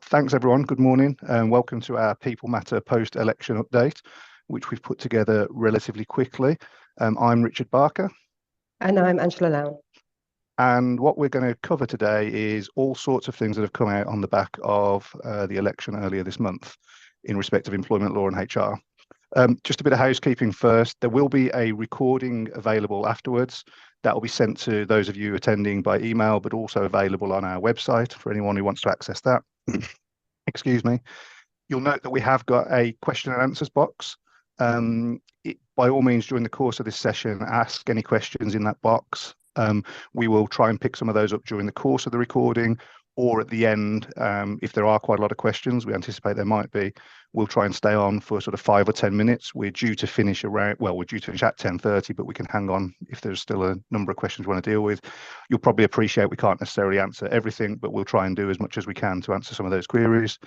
Thanks, everyone. Good morning, and welcome to our People Matter post-election update, which we've put together relatively quickly. I'm Richard Barker. And I'm Angela Lown. And what we're going to cover today is all sorts of things that have come out on the back of the election earlier this month in respect of employment law and HR. Just a bit of housekeeping first. There will be a recording available afterwards. That will be sent to those of you attending by email, but also available on our website for anyone who wants to access that. Excuse me. You'll note that we have got a question and answers box. By all means, during the course of this session, ask any questions in that box. We will try and pick some of those up during the course of the recording, or at the end, if there are quite a lot of questions, we anticipate there might be, we'll try and stay on for sort of 5 or 10 minutes. We're due to finish around, well, we're due to finish at 10:30, but we can hang on if there's still a number of questions we want to deal with. You'll probably appreciate we can't necessarily answer everything, but we'll try and do as much as we can to answer some of those queries.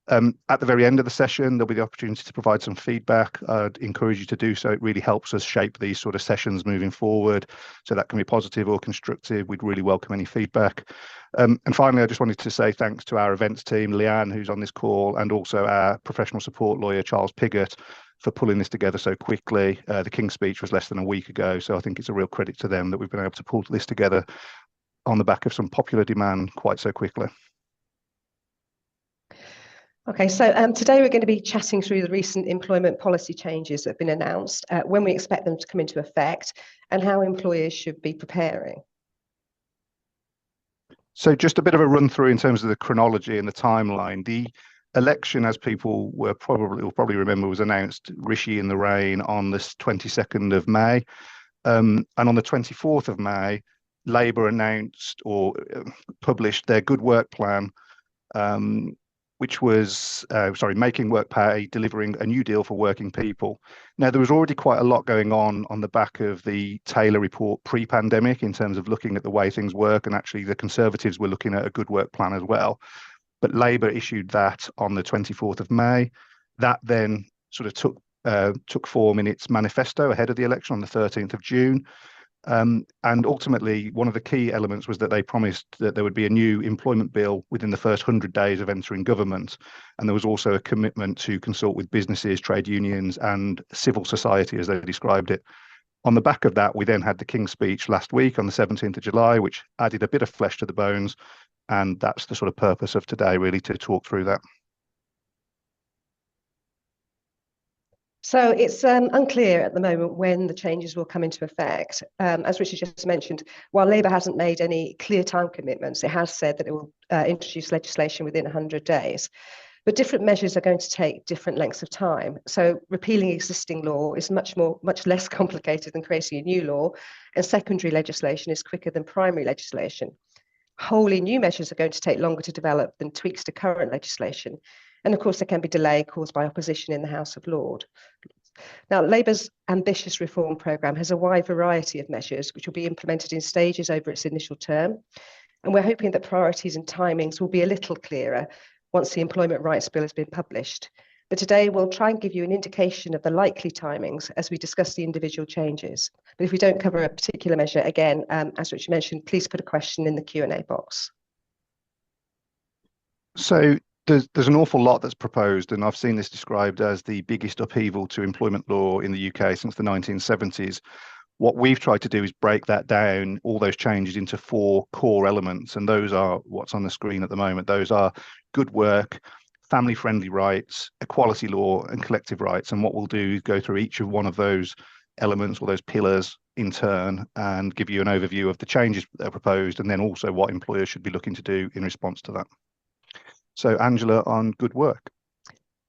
At the very end of the session, there'll be the opportunity to provide some feedback. I'd encourage you to do so. It really helps us shape these sort of sessions moving forward. So that can be positive or constructive. We'd really welcome any feedback. And finally, I just wanted to say thanks to our events team, Leanne, who's on this call, and also our professional support lawyer, Charles Piggott, for pulling this together so quickly. The King's Speech was less than a week ago, so I think it's a real credit to them that we've been able to pull this together on the back of some popular demand quite so quickly. Okay, so today we're going to be chatting through the recent employment policy changes that have been announced, when we expect them to come into effect, and how employers should be preparing. So just a bit of a run through in terms of the chronology and the timeline. The election, as people will probably remember, was announced Rishi in the rain on the 22nd of May. And on the 24th of May, Labour announced or published their Good Work plan, which was, making work pay, delivering a new deal for working people. Now, there was already quite a lot going on the back of the Taylor report pre-pandemic in terms of looking at the way things work, and actually the Conservatives were looking at a good work plan as well. But Labour issued that on the 24th of May. That then sort of took form in its manifesto ahead of the election on the 13th of June. And ultimately, one of the key elements was that they promised that there would be a new employment bill within the first 100 days of entering government. And there was also a commitment to consult with businesses, trade unions, and civil society, as they described it. On the back of that, we then had the King's Speech last week on the 17th of July, which added a bit of flesh to the bones. And that's the sort of purpose of today, really, to talk through that. So it's unclear at the moment when the changes will come into effect. As Richard just mentioned, while Labour hasn't made any clear time commitments, it has said that it will introduce legislation within 100 days. But different measures are going to take different lengths of time. So repealing existing law is much less complicated than creating a new law, and secondary legislation is quicker than primary legislation. Wholly new measures are going to take longer to develop than tweaks to current legislation. And of course, there can be delay caused by opposition in the House of Lords. Now, Labour's ambitious reform programme has a wide variety of measures which will be implemented in stages over its initial term. And we're hoping that priorities and timings will be a little clearer once the Employment Rights Bill has been published. But today we'll try and give you an indication of the likely timings as we discuss the individual changes. But if we don't cover a particular measure, again, as Richard mentioned, please put a question in the Q&A box. So there's an awful lot that's proposed, and I've seen this described as the biggest upheaval to employment law in the UK since the 1970s. What we've tried to do is break that down, all those changes, into 4 core elements, and those are what's on the screen at the moment. Those are good work, family-friendly rights, equality law, and collective rights. And what we'll do is go through each of one of those elements or those pillars in turn and give you an overview of the changes that are proposed, and then also what employers should be looking to do in response to that. So Angela, on good work.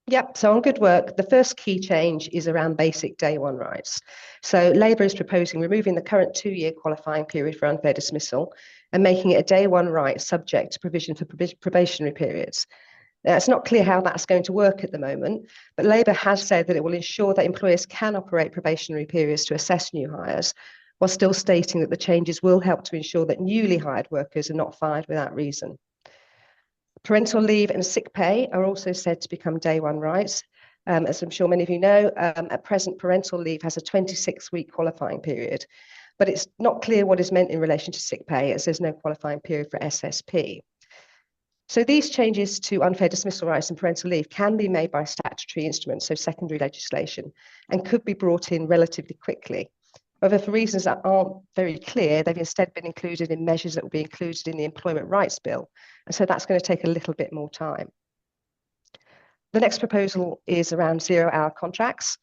Yep, so on good work, the first key change is around basic day one rights. So Labour is proposing removing the current 2-year qualifying period for unfair dismissal and making it a day one right subject to provision for probationary periods. Now, it's not clear how that's going to work at the moment, but Labour has said that it will ensure that employers can operate probationary periods to assess new hires, while still stating that the changes will help to ensure that newly hired workers are not fired without reason. Parental leave and sick pay are also said to become day one rights. As I'm sure many of you know, at present, parental leave has a 26-week qualifying period, but it's not clear what is meant in relation to sick pay, as there's no qualifying period for SSP. So these changes to unfair dismissal rights and parental leave can be made by statutory instruments, so secondary legislation, and could be brought in relatively quickly. However, for reasons that aren't very clear, they've instead been included in measures that will be included in the Employment Rights Bill. And so that's going to take a little bit more time. The next proposal is around zero-hour contracts.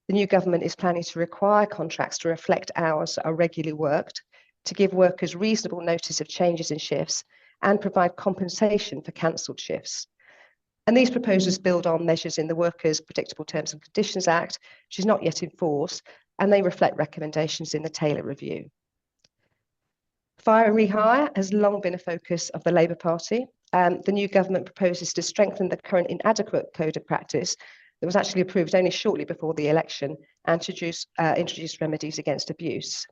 The new government is planning to require contracts to reflect hours that are regularly worked, to give workers reasonable notice of changes in shifts, and provide compensation for cancelled shifts. And these proposals build on measures in the Workers' Predictable Terms and Conditions Act, which is not yet in force, and they reflect recommendations in the Taylor Review. Fire and rehire has long been a focus of the Labour Party. The new government proposes to strengthen the current inadequate code of practice that was actually approved only shortly before the election and introduce remedies against abuse.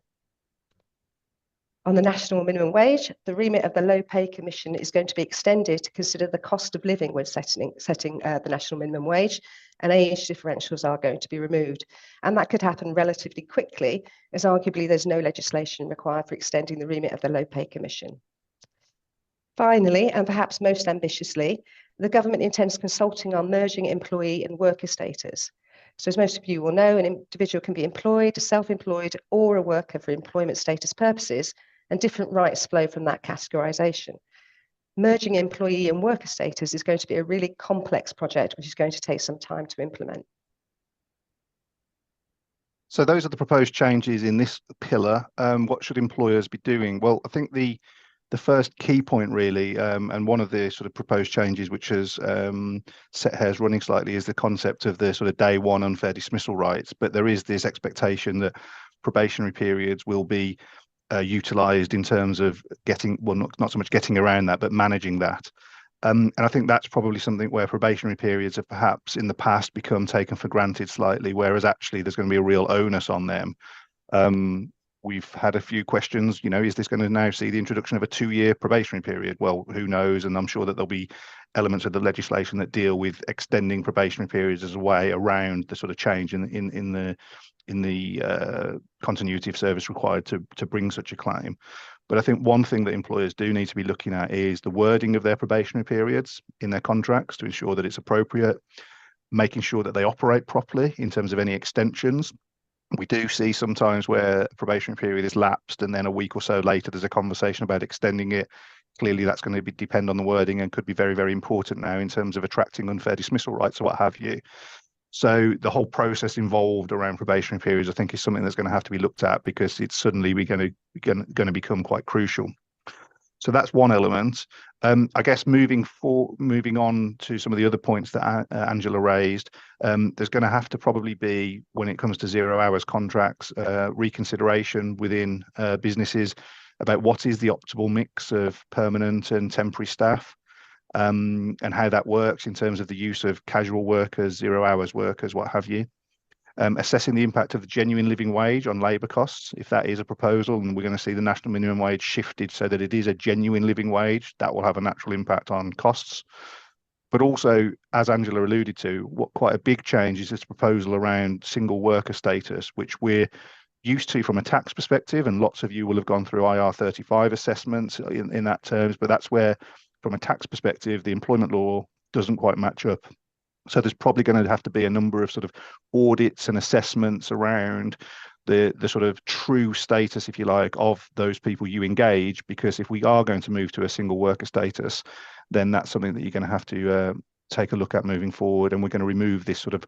On the national minimum wage, the remit of the Low Pay Commission is going to be extended to consider the cost of living when setting the national minimum wage, and age differentials are going to be removed. And that could happen relatively quickly, as arguably there's no legislation required for extending the remit of the Low Pay Commission. Finally, and perhaps most ambitiously, the government intends consulting on merging employee and worker status. So as most of you will know, an individual can be employed, self-employed, or a worker for employment status purposes, and different rights flow from that categorization. Merging employee and worker status is going to be a really complex project, which is going to take some time to implement. So those are the proposed changes in this pillar. What should employers be doing? Well, I think the first key point really, and one of the sort of proposed changes which has set hairs running slightly, is the concept of the sort of day one unfair dismissal rights. But there is this expectation that probationary periods will be utilised in terms of getting, well, not so much getting around that, but managing that. And I think that's probably something where probationary periods have perhaps in the past become taken for granted slightly, whereas actually there's going to be a real onus on them. We've had a few questions, you know, is this going to now see the introduction of a 2-year probationary period? Well, who knows? And I'm sure that there'll be elements of the legislation that deal with extending probationary periods as a way around the sort of change in the continuity of service required to bring such a claim. But I think one thing that employers do need to be looking at is the wording of their probationary periods in their contracts to ensure that it's appropriate, making sure that they operate properly in terms of any extensions. We do see sometimes where a probationary period is lapsed and then a week or so later there's a conversation about extending it. Clearly that's going to depend on the wording and could be very, very important now in terms of attracting unfair dismissal rights or what have you. So the whole process involved around probationary periods, I think, is something that's going to have to be looked at because it's suddenly going to become quite crucial. So that's one element. I guess moving on to some of the other points that Angela raised, there's going to have to probably be, when it comes to 0 hours contracts, reconsideration within businesses about what is the optimal mix of permanent and temporary staff, and how that works in terms of the use of casual workers, 0 hours workers, what have you. Assessing the impact of the genuine living wage on labour costs, if that is a proposal, and we're going to see the national minimum wage shifted so that it is a genuine living wage, that will have a natural impact on costs. But also, as Angela alluded to, what quite a big change is this proposal around single worker status, which we're used to from a tax perspective, and lots of you will have gone through IR35 assessments in that terms, but that's where, from a tax perspective, the employment law doesn't quite match up. So there's probably going to have to be a number of sort of audits and assessments around the sort of true status, if you like, of those people you engage, because if we are going to move to a single worker status, then that's something that you're going to have to take a look at moving forward. And we're going to remove this sort of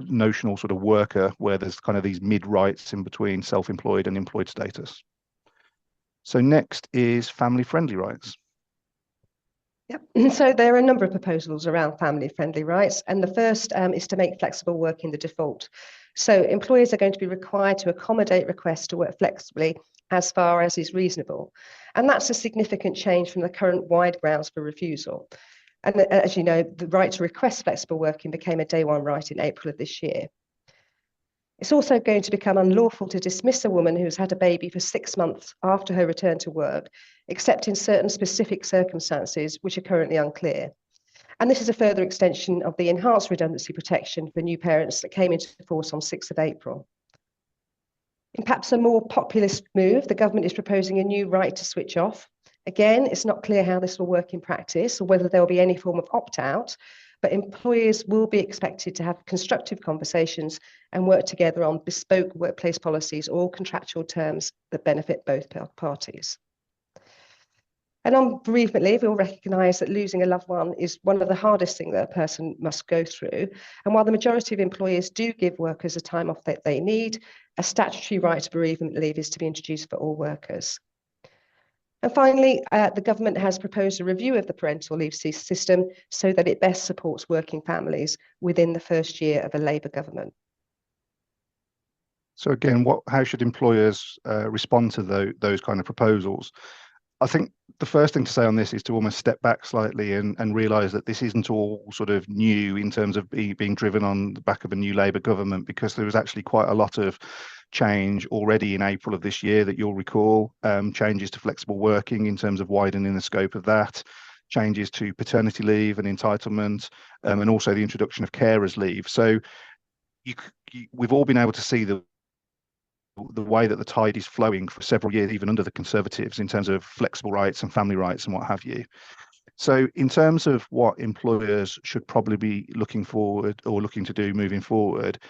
notional sort of worker where there's kind of these mid rights in between self-employed and employed status. So next is family-friendly rights. Yep. So there are a number of proposals around family-friendly rights, and the first is to make flexible working the default. So employers are going to be required to accommodate requests to work flexibly as far as is reasonable. And that's a significant change from the current wide grounds for refusal. And as you know, the right to request flexible working became a day one right in April of this year. It's also going to become unlawful to dismiss a woman who's had a baby for 6 months after her return to work, except in certain specific circumstances, which are currently unclear. And this is a further extension of the enhanced redundancy protection for new parents that came into force on 6th of April. In perhaps a more populist move, the government is proposing a new right to switch off. Again, it's not clear how this will work in practice or whether there will be any form of opt-out, but employers will be expected to have constructive conversations and work together on bespoke workplace policies or contractual terms that benefit both parties. And on bereavement leave, we'll recognise that losing a loved one is one of the hardest things that a person must go through. And while the majority of employers do give workers the time off that they need, a statutory right to bereavement leave is to be introduced for all workers. And finally, the government has proposed a review of the parental leave system so that it best supports working families within the first year of a Labour government. So again, how should employers respond to those kind of proposals? I think the first thing to say on this is to almost step back slightly and realise that this isn't all sort of new in terms of being driven on the back of a new Labour government, because there was actually quite a lot of change already in April of this year that you'll recall, changes to flexible working in terms of widening the scope of that, changes to paternity leave and entitlement, and also the introduction of carers leave. So we've all been able to see the way that the tide is flowing for several years, even under the Conservatives, in terms of flexible rights and family rights and what have you. So in terms of what employers should probably be looking forward or looking to do moving forward,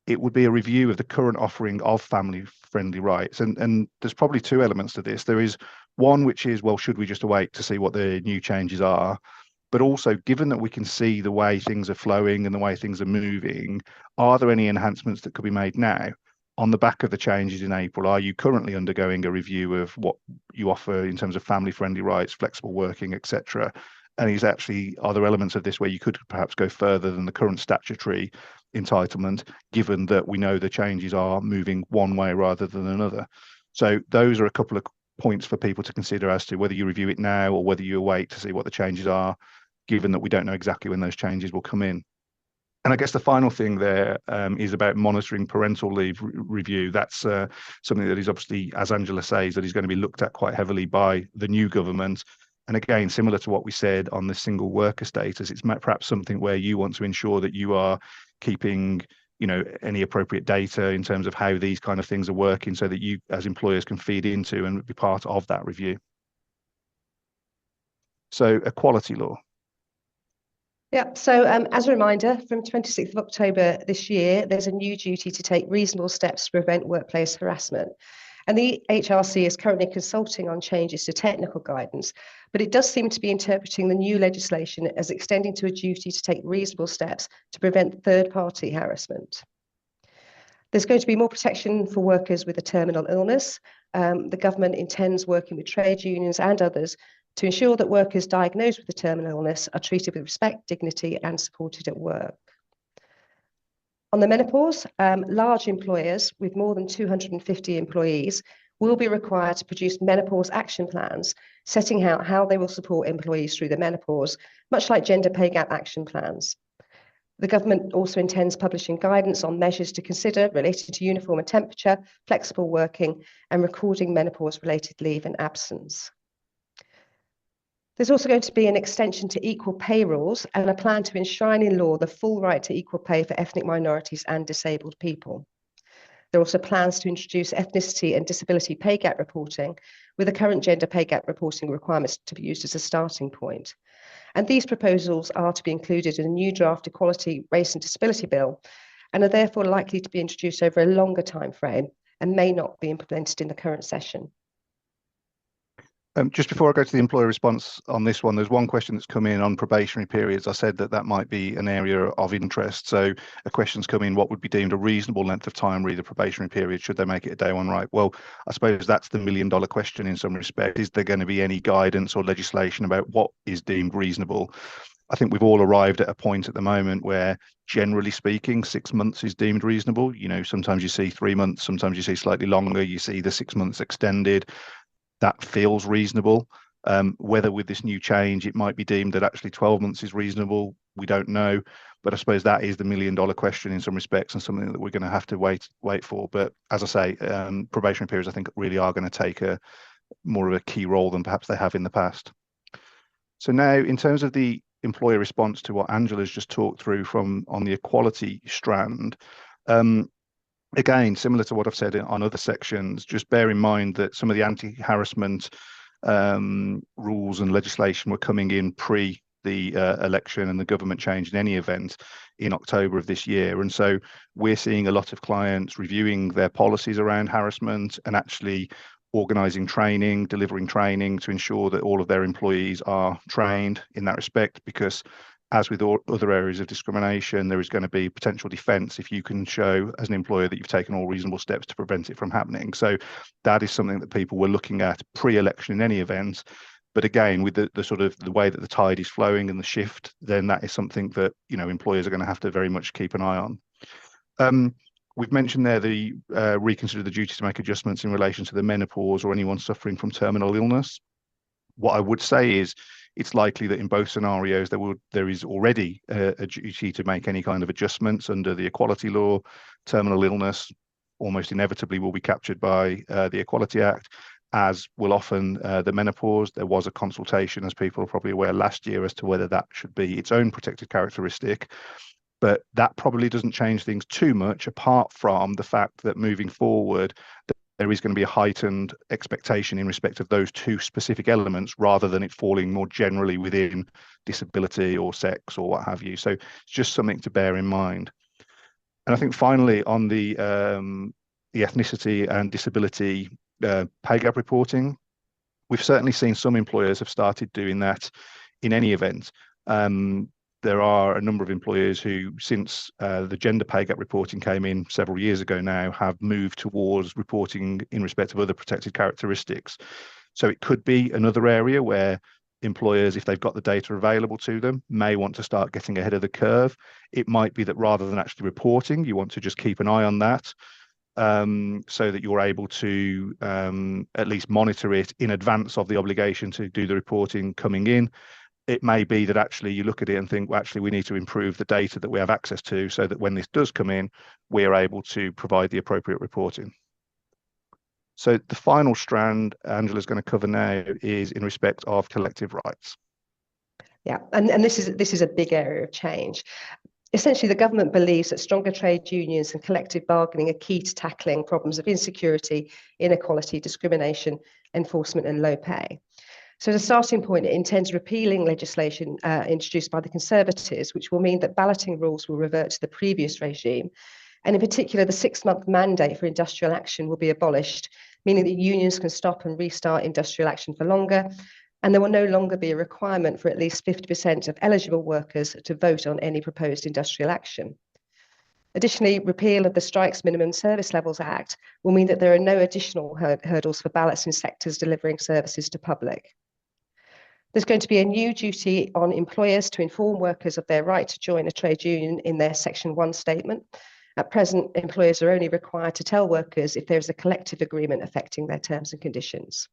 it would be a review of the current offering of family-friendly rights. And there's probably two elements to this. There is one, which is, well, should we just wait to see what the new changes are? But also, given that we can see the way things are flowing and the way things are moving, are there any enhancements that could be made now? On the back of the changes in April, are you currently undergoing a review of what you offer in terms of family-friendly rights, flexible working, etc.? And are there elements of this where you could perhaps go further than the current statutory entitlement, given that we know the changes are moving one way rather than another? So those are a couple of points for people to consider as to whether you review it now or whether you wait to see what the changes are, given that we don't know exactly when those changes will come in. And I guess the final thing there is about monitoring parental leave review. That's something that is obviously, as Angela says, that is going to be looked at quite heavily by the new government. And again, similar to what we said on the single worker status, it's perhaps something where you want to ensure that you are keeping, any appropriate data in terms of how these kind of things are working, so that you, as employers, can feed into and be part of that review. So, equality law. Yeah, so as a reminder, from 26th of October this year, there's a new duty to take reasonable steps to prevent workplace harassment. And the HRC is currently consulting on changes to technical guidance, but it does seem to be interpreting the new legislation as extending to a duty to take reasonable steps to prevent third-party harassment. There's going to be more protection for workers with a terminal illness. The government intends working with trade unions and others to ensure that workers diagnosed with a terminal illness are treated with respect, dignity, and supported at work. On the menopause, large employers with more than 250 employees will be required to produce menopause action plans, setting out how they will support employees through the menopause, much like gender pay gap action plans. The government also intends publishing guidance on measures to consider related to uniform and temperature, flexible working, and recording menopause-related leave and absence. There's also going to be an extension to equal pay rules and a plan to enshrine in law the full right to equal pay for ethnic minorities and disabled people. There are also plans to introduce ethnicity and disability pay gap reporting, with the current gender pay gap reporting requirements to be used as a starting point. And these proposals are to be included in a new draft Equality, Race and Disability Bill, and are therefore likely to be introduced over a longer time frame and may not be implemented in the current session. Just before I go to the employer response on this one, there's one question that's come in on probationary periods. I said that might be an area of interest. So a question's come in, what would be deemed a reasonable length of time re the probationary period? Should they make it a day one right? Well, I suppose that's the million-dollar question in some respect. Is there going to be any guidance or legislation about what is deemed reasonable? I think we've all arrived at a point at the moment where, generally speaking, 6 months is deemed reasonable. Sometimes you see 3 months, sometimes you see slightly longer, you see the 6 months extended. That feels reasonable. Whether with this new change it might be deemed that actually 12 months is reasonable, we don't know. But I suppose that is the million-dollar question in some respects, and something that we're going to have to wait for. But as I say, probationary periods I think really are going to take more of a key role than perhaps they have in the past. So now, in terms of the employer response to what Angela's just talked through on the equality strand, again, similar to what I've said on other sections, just bear in mind that some of the anti-harassment rules and legislation were coming in pre the election and the government change in any event in October of this year. And so we're seeing a lot of clients reviewing their policies around harassment and actually organising training, delivering training to ensure that all of their employees are trained in that respect, because as with all other areas of discrimination, there is going to be potential defence if you can show as an employer that you've taken all reasonable steps to prevent it from happening. So that is something that people were looking at pre-election in any event. But again, with the sort of the way that the tide is flowing and the shift, then that is something that, you know, employers are going to have to very much keep an eye on. We've mentioned there the reconsider the duty to make adjustments in relation to the menopause or anyone suffering from terminal illness. What I would say is it's likely that in both scenarios there is already a duty to make any kind of adjustments under the equality law. Terminal illness almost inevitably will be captured by the Equality Act, as will often the menopause. There was a consultation, as people are probably aware, last year as to whether that should be its own protected characteristic. But that probably doesn't change things too much, apart from the fact that moving forward, there is going to be a heightened expectation in respect of those two specific elements, rather than it falling more generally within disability or sex or what have you. So it's just something to bear in mind. And I think finally, on the ethnicity and disability pay gap reporting, we've certainly seen some employers have started doing that in any event. There are a number of employers who, since the gender pay gap reporting came in several years ago now, have moved towards reporting in respect of other protected characteristics. So it could be another area where employers, if they've got the data available to them, may want to start getting ahead of the curve. It might be that rather than actually reporting, you want to just keep an eye on that, so that you're able to at least monitor it in advance of the obligation to do the reporting coming in. It may be that actually you look at it and think, well, actually, we need to improve the data that we have access to so that when this does come in, we're able to provide the appropriate reporting. So the final strand Angela's going to cover now is in respect of collective rights. Yeah, and this is a big area of change. Essentially, the government believes that stronger trade unions and collective bargaining are key to tackling problems of insecurity, inequality, discrimination, enforcement, and low pay. So as a starting point, it intends repealing legislation introduced by the Conservatives, which will mean that balloting rules will revert to the previous regime. And in particular, the 6-month mandate for industrial action will be abolished, meaning that unions can stop and restart industrial action for longer. And there will no longer be a requirement for at least 50% of eligible workers to vote on any proposed industrial action. Additionally, repeal of the Strikes Minimum Service Levels Act will mean that there are no additional hurdles for ballots in sectors delivering services to public. There's going to be a new duty on employers to inform workers of their right to join a trade union in their Section 1 statement. At present, employers are only required to tell workers if there is a collective agreement affecting their terms and conditions.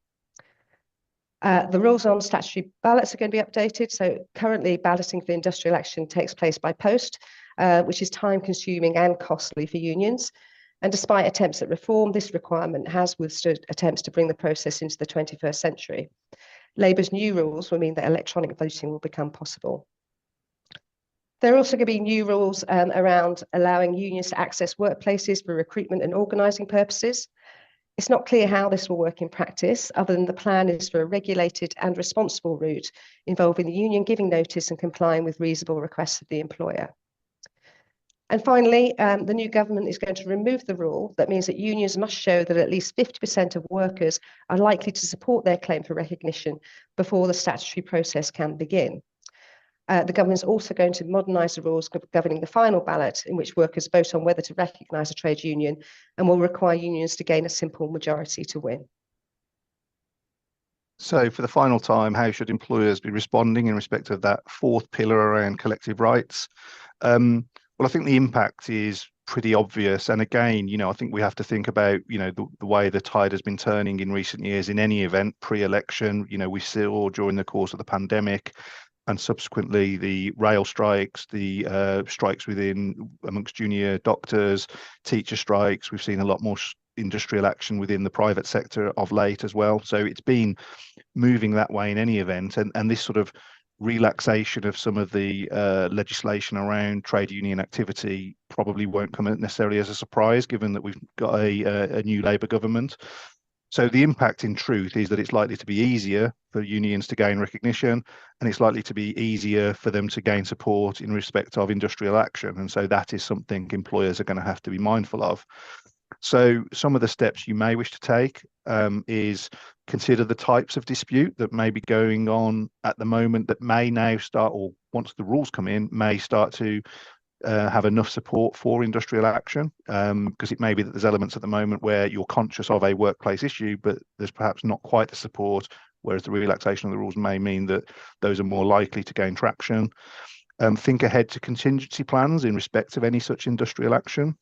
The rules on statutory ballots are going to be updated. So currently, balloting for industrial action takes place by post, which is time-consuming and costly for unions. And despite attempts at reform, this requirement has withstood attempts to bring the process into the 21st century. Labour's new rules will mean that electronic voting will become possible. There are also going to be new rules around allowing unions to access workplaces for recruitment and organising purposes. It's not clear how this will work in practice, other than the plan is for a regulated and responsible route involving the union giving notice and complying with reasonable requests of the employer. And finally, the new government is going to remove the rule that means that unions must show that at least 50% of workers are likely to support their claim for recognition before the statutory process can begin. The government is also going to modernise the rules governing the final ballot, in which workers vote on whether to recognise a trade union, and will require unions to gain a simple majority to win. So for the final time, how should employers be responding in respect of that fourth pillar around collective rights? Well, I think the impact is pretty obvious. And again, I think we have to think about, the way the tide has been turning in recent years in any event pre-election. We saw during the course of the pandemic and subsequently the rail strikes, the strikes amongst junior doctors, teacher strikes. We've seen a lot more industrial action within the private sector of late as well. So it's been moving that way in any event. And this sort of relaxation of some of the legislation around trade union activity probably won't come necessarily as a surprise, given that we've got a new Labour government. So the impact in truth is that it's likely to be easier for unions to gain recognition, and it's likely to be easier for them to gain support in respect of industrial action. And so that is something employers are going to have to be mindful of. So some of the steps you may wish to take is consider the types of dispute that may be going on at the moment that may now start, or once the rules come in, may start to have enough support for industrial action, because it may be that there's elements at the moment where you're conscious of a workplace issue, but there's perhaps not quite the support, whereas the relaxation of the rules may mean that those are more likely to gain traction. Think ahead to contingency plans in respect of any such industrial action.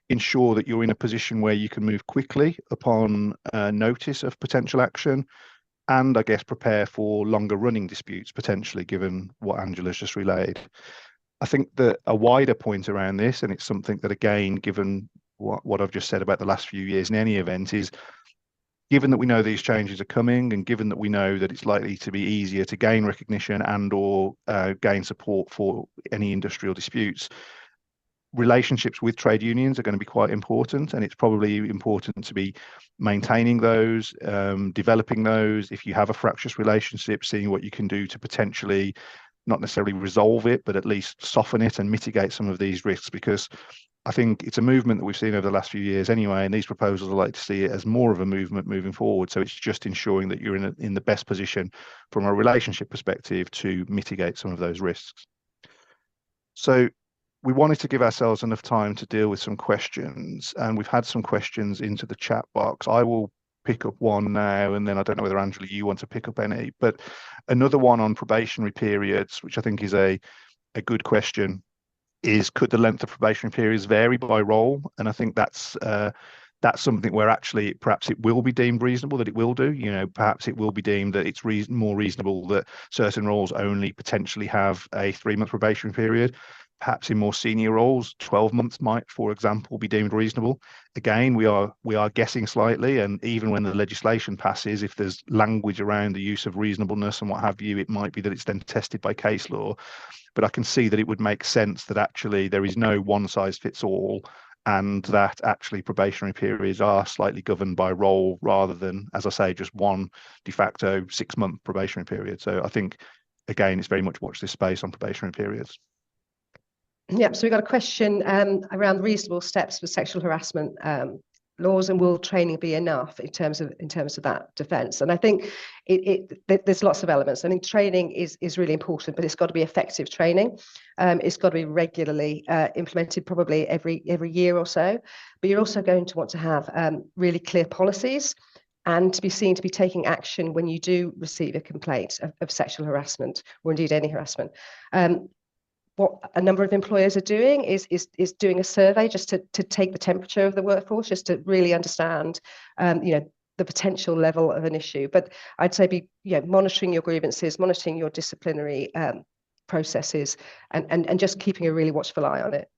Ensure that you're in a position where you can move quickly upon notice of potential action, and I guess prepare for longer running disputes potentially, given what Angela's just relayed. I think that a wider point around this, and it's something that, again, given what I've just said about the last few years in any event, is given that we know these changes are coming, and given that we know that it's likely to be easier to gain recognition and or gain support for any industrial disputes, relationships with trade unions are going to be quite important, and it's probably important to be maintaining those, developing those. If you have a fractious relationship, seeing what you can do to potentially not necessarily resolve it, but at least soften it and mitigate some of these risks, because I think it's a movement that we've seen over the last few years anyway, and these proposals are like to see it as more of a movement moving forward. So it's just ensuring that you're in the best position from a relationship perspective to mitigate some of those risks. So we wanted to give ourselves enough time to deal with some questions, and we've had some questions into the chat box. I will pick up one now, and then I don't know whether, Angela, you want to pick up any, but another one on probationary periods, which I think is a good question, is could the length of probationary periods vary by role? And I think that's something where actually perhaps it will be deemed reasonable that it will do. You know, perhaps it will be deemed that it's more reasonable that certain roles only potentially have a 3-month probationary period. Perhaps in more senior roles, 12 months might, for example, be deemed reasonable. Again, we are guessing slightly, and even when the legislation passes, if there's language around the use of reasonableness and what have you, it might be that it's then tested by case law. But I can see that it would make sense that actually there is no one size fits all, and that actually probationary periods are slightly governed by role rather than, as I say, just one de facto 6-month probationary period. So I think, again, it's very much watch this space on probationary periods. Yep, so we've got a question around reasonable steps for sexual harassment laws, and will training be enough in terms of that defence? And I think there's lots of elements. I think training is really important, but it's got to be effective training. It's got to be regularly implemented, probably every year or so. But you're also going to want to have really clear policies, and to be seen to be taking action when you do receive a complaint of sexual harassment, or indeed any harassment. What a number of employers are doing is doing a survey just to take the temperature of the workforce, just to really understand, the potential level of an issue. But I'd say be monitoring your grievances, monitoring your disciplinary processes, and just keeping a really watchful eye on it.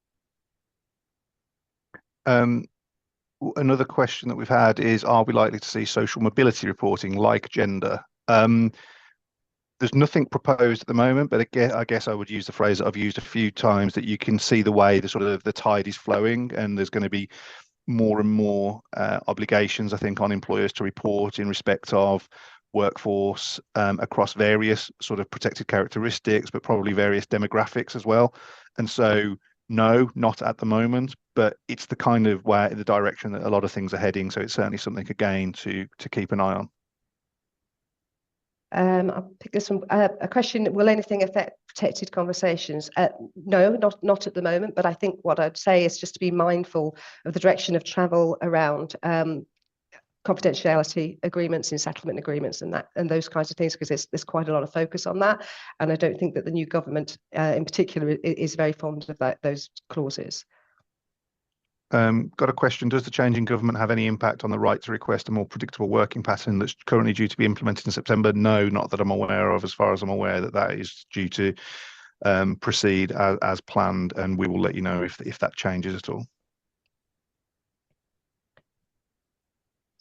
Another question that we've had is, are we likely to see social mobility reporting like gender? There's nothing proposed at the moment, but again, I guess I would use the phrase that I've used a few times, that you can see the way the tide is flowing, and there's going to be more and more obligations, I think, on employers to report in respect of workforce across various sort of protected characteristics, but probably various demographics as well. And so, no, not at the moment, but it's the kind of the direction that a lot of things are heading. So it's certainly something, again, to keep an eye on. I'll pick this one. A question: will anything affect protected conversations? No, not at the moment. But I think what I'd say is just to be mindful of the direction of travel around confidentiality agreements and settlement agreements and those kinds of things, because there's quite a lot of focus on that. And I don't think that the new government, in particular, is very fond of those clauses. Got a question: does the change in government have any impact on the right to request a more predictable working pattern that's currently due to be implemented in September? No, not that I'm aware of. As far as I'm aware, that is due to proceed as planned, and we will let you know if that changes at all.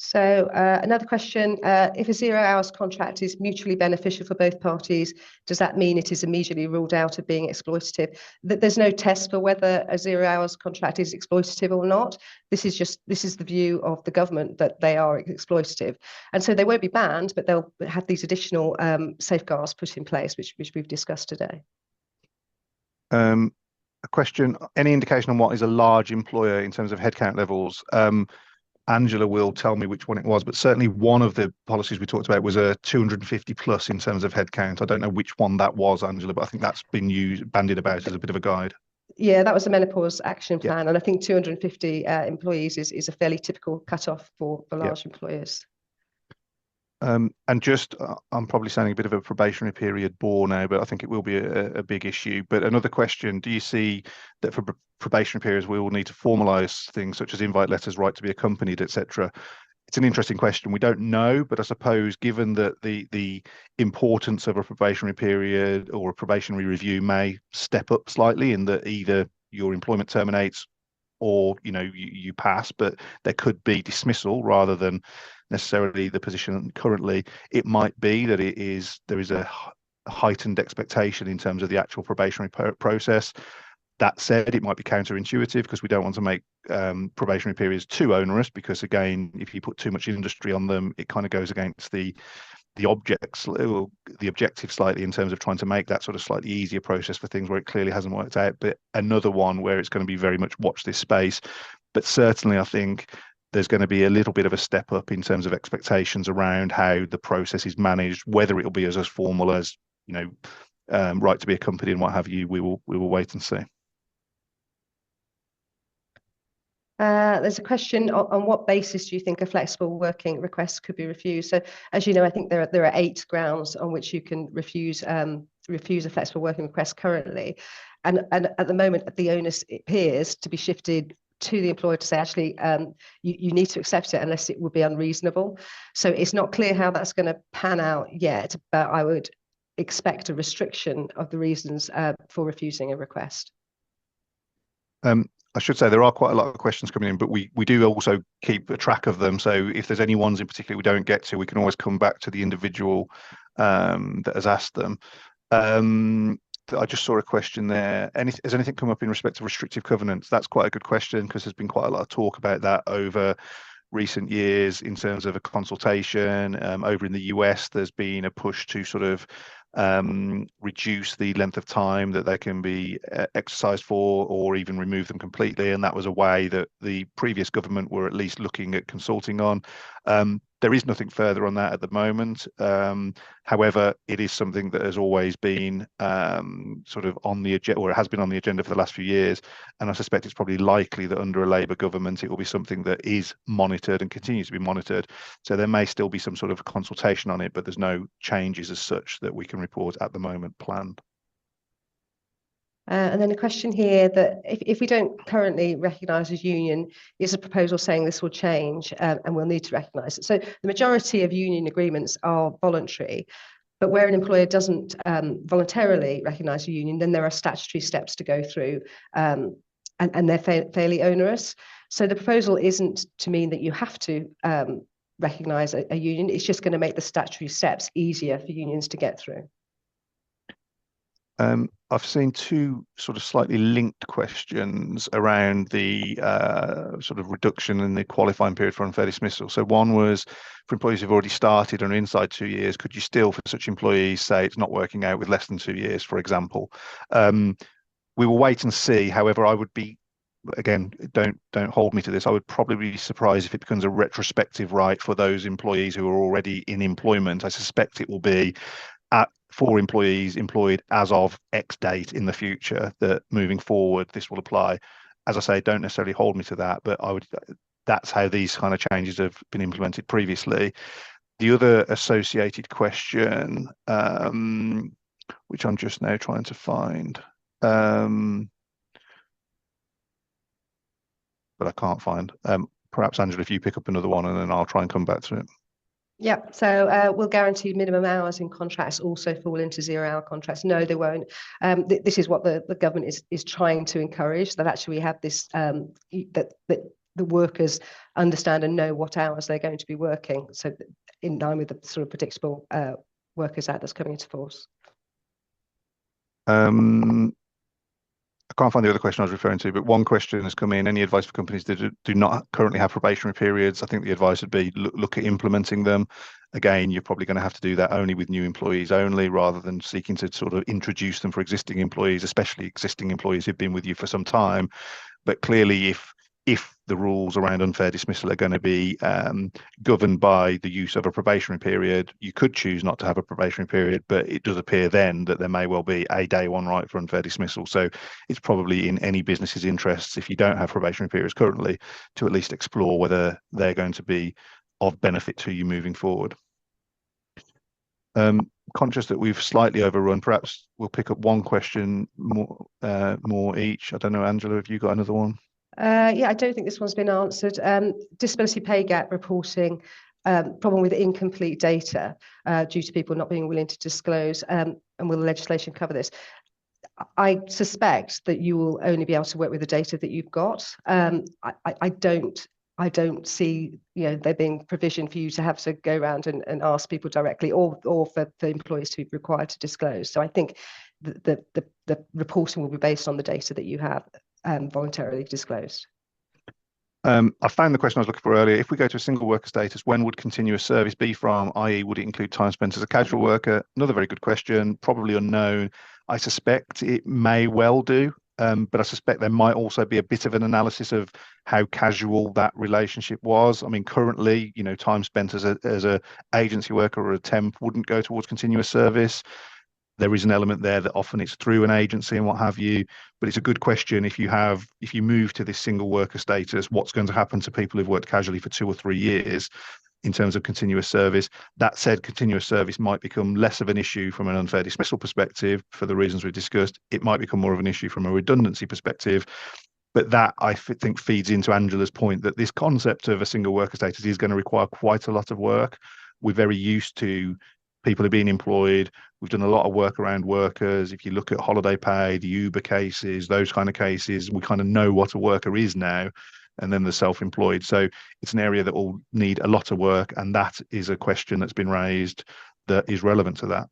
So another question, if a 0 hours contract is mutually beneficial for both parties, does that mean it is immediately ruled out of being exploitative? There's no test for whether a 0 hours contract is exploitative or not. This is the view of the government that they are exploitative. And so they won't be banned, but they'll have these additional safeguards put in place, which we've discussed today. A question, any indication on what is a large employer in terms of headcount levels? Angela will tell me which one it was, but certainly one of the policies we talked about was a 250 plus in terms of headcount. I don't know which one that was, Angela, but I think that's been bandied about as a bit of a guide. Yeah, that was the menopause action plan. Yeah. And I think 250 employees is a fairly typical cutoff for large employers. And just, I'm probably sounding a bit of a probationary period bore now, but I think it will be a big issue. But another question, do you see that for probationary periods, we will need to formalise things such as invite letters, right to be accompanied, etc.? It's an interesting question. We don't know, but I suppose given that the importance of a probationary period or a probationary review may step up slightly in that either your employment terminates or you pass, but there could be dismissal rather than necessarily the position currently. It might be that there is a heightened expectation in terms of the actual probationary process. That said, it might be counterintuitive because we don't want to make probationary periods too onerous, because again, if you put too much industry on them, it kind of goes against the objective slightly in terms of trying to make that sort of slightly easier process for things where it clearly hasn't worked out. But another one where it's going to be very much watch this space. But certainly I think there's going to be a little bit of a step up in terms of expectations around how the process is managed, whether it'll be as formal as right to be accompanied and what have you. We will wait and see. There's a question on what basis do you think a flexible working request could be refused? So, as you know, I think there are 8 grounds on which you can refuse a flexible working request currently, and at the moment the onus appears to be shifted to the employer to say, actually, you need to accept it unless it would be unreasonable. So it's not clear how that's going to pan out yet, but I would expect a restriction of the reasons for refusing a request. I should say there are quite a lot of questions coming in, but we do also keep a track of them. So if there's any ones in particular we don't get to, we can always come back to the individual that has asked them. I just saw a question there. Has anything come up in respect to restrictive covenants? That's quite a good question, because there's been quite a lot of talk about that over recent years in terms of a consultation. Over in the US, there's been a push to sort of reduce the length of time that they can be exercised for, or even remove them completely. And that was a way that the previous government were at least looking at consulting on. There is nothing further on that at the moment. However, it is something that has always been sort of on the agenda, or it has been on the agenda for the last few years. And I suspect it's probably likely that under a Labour government, it will be something that is monitored and continues to be monitored. So there may still be some sort of consultation on it, but there's no changes as such that we can report at the moment planned. And then a question here that if we don't currently recognise as union, is a proposal saying this will change and we'll need to recognise it. So the majority of union agreements are voluntary, but where an employer doesn't voluntarily recognise a union, then there are statutory steps to go through, and they're fairly onerous. So the proposal isn't to mean that you have to recognise a union. It's just going to make the statutory steps easier for unions to get through. I've seen 2 sort of slightly linked questions around the sort of reduction in the qualifying period for unfair dismissal. So one was for employees who've already started and are inside 2 years, could you still, for such employees, say it's not working out with less than 2 years, for example? We will wait and see. However, I would be, again, don't hold me to this, I would probably be surprised if it becomes a retrospective right for those employees who are already in employment. I suspect it will be for employees employed as of X date in the future, that moving forward this will apply. As I say, don't necessarily hold me to that, but that's how these kind of changes have been implemented previously. The other associated question, which I'm just now trying to find, but I can't find. Perhaps, Angela, if you pick up another one and then I'll try and come back to it. Yeah, so will guaranteed minimum hours in contracts also fall into 0-hour contracts? No, they won't. This is what the government is trying to encourage, that actually we have this, that the workers understand and know what hours they're going to be working, so in line with the sort of predictable Workers Act that's coming into force. I can't find the other question I was referring to, but one question has come in. Any advice for companies that do not currently have probationary periods? I think the advice would be look at implementing them. Again, you're probably going to have to do that only with new employees only, rather than seeking to sort of introduce them for existing employees, especially existing employees who've been with you for some time. But clearly, if the rules around unfair dismissal are going to be governed by the use of a probationary period, you could choose not to have a probationary period, but it does appear then that there may well be a day one right for unfair dismissal. So it's probably in any business's interests, if you don't have probationary periods currently, to at least explore whether they're going to be of benefit to you moving forward. Conscious that we've slightly overrun, perhaps we'll pick up one question more each. I don't know, Angela, have you got another one? Yeah, I don't think this one's been answered. Disability pay gap reporting, problem with incomplete data due to people not being willing to disclose, and will the legislation cover this? I suspect that you will only be able to work with the data that you've got. I don't see, there being provision for you to have to go around and ask people directly, or for employees to be required to disclose. So I think the reporting will be based on the data that you have voluntarily disclosed. I found the question I was looking for earlier. If we go to a single worker status, when would continuous service be from? I.e., would it include time spent as a casual worker? Another very good question, probably unknown. I suspect it may well do, but I suspect there might also be a bit of an analysis of how casual that relationship was. I mean, currently, time spent as a agency worker or a temp wouldn't go towards continuous service. There is an element there that often it's through an agency and what have you, but it's a good question. If you move to this single worker status, what's going to happen to people who've worked casually for 2 or 3 years in terms of continuous service? That said, continuous service might become less of an issue from an unfair dismissal perspective for the reasons we discussed. It might become more of an issue from a redundancy perspective. But that, I think, feeds into Angela's point that this concept of a single worker status is going to require quite a lot of work. We're very used to people are being employed. We've done a lot of work around workers. If you look at holiday pay, the Uber cases, those kind of cases, we kind of know what a worker is now. And then the self-employed. So it's an area that will need a lot of work. And that is a question that's been raised that is relevant to that.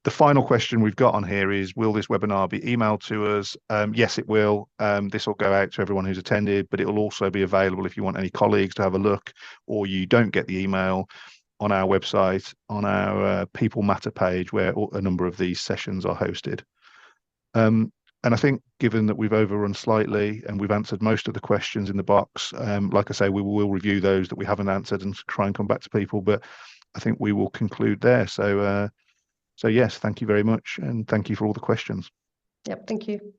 The final question we've got on here is, will this webinar be emailed to us? Yes, it will. This will go out to everyone who's attended, but it will also be available if you want any colleagues to have a look, or you don't get the email, on our website, on our People Matter page, where a number of these sessions are hosted. And I think, given that we've overrun slightly and we've answered most of the questions in the box, like I say, we will review those that we haven't answered and try and come back to people, but I think we will conclude there. So yes, thank you very much, and thank you for all the questions. Yep, thank you.